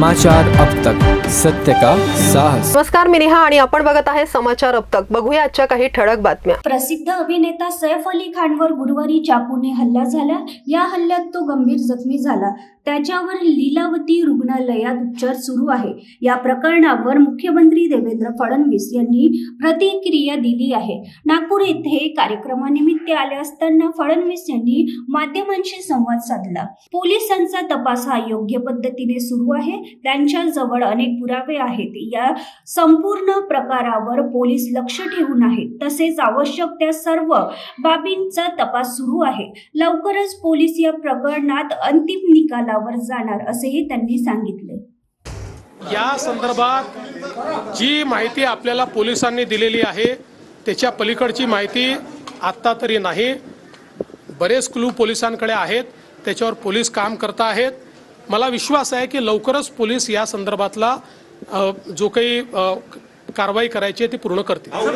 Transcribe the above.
समाचार अब तक, सत्य का साहस। नमस्कार, मी नेहा आणि आपण बघत आहे समाचार अब तक। बघूया आजच्या काही ठळक बातम्या। प्रसिद्ध अभिनेता सैफ अली खानवर गुरुवारी चाकूने हल्ला झाला। या हल्ल्यात तो गंभीर जखमी झाला। त्याच्यावर लीलावती रुग्णालयात उपचार सुरू आहे। या प्रकरणावर मुख्यमंत्री देवेंद्र फडणवीस यांनी प्रतिक्रिया दिली आहे। नागपूर येथे कार्यक्रमानिमित्त आले असताना फडणवीस यांनी माध्यमांशी संवाद साधला। पोलिसांचा तपास हा योग्य पद्धतीने सुरू आहे। त्यांच्या जवळ अनेक पुरावे आहेत। या संपूर्ण प्रकारावर पोलीस लक्ष ठेवून आहेत। तसेच आवश्यक त्या सर्व बाबींचा तपास सुरू आहे। लवकरच पोलीस या प्रकरणात अंतिम निकालावर जाणार असेही त्यांनी सांगितले। या संदर्भात जी माहिती आपल्याला पोलिसांनी दिलेली आहे त्याच्या पलीकडची माहिती आत्ता तरी नाही। बरेच क्लू पोलिसांकडे आहेत, त्याच्यावर पोलीस काम करत आहेत। मला विश्वास आहे की लवकरच पोलीस या संदर्भातला जो काही कारवाई करायची आहे ती पूर्ण करतील।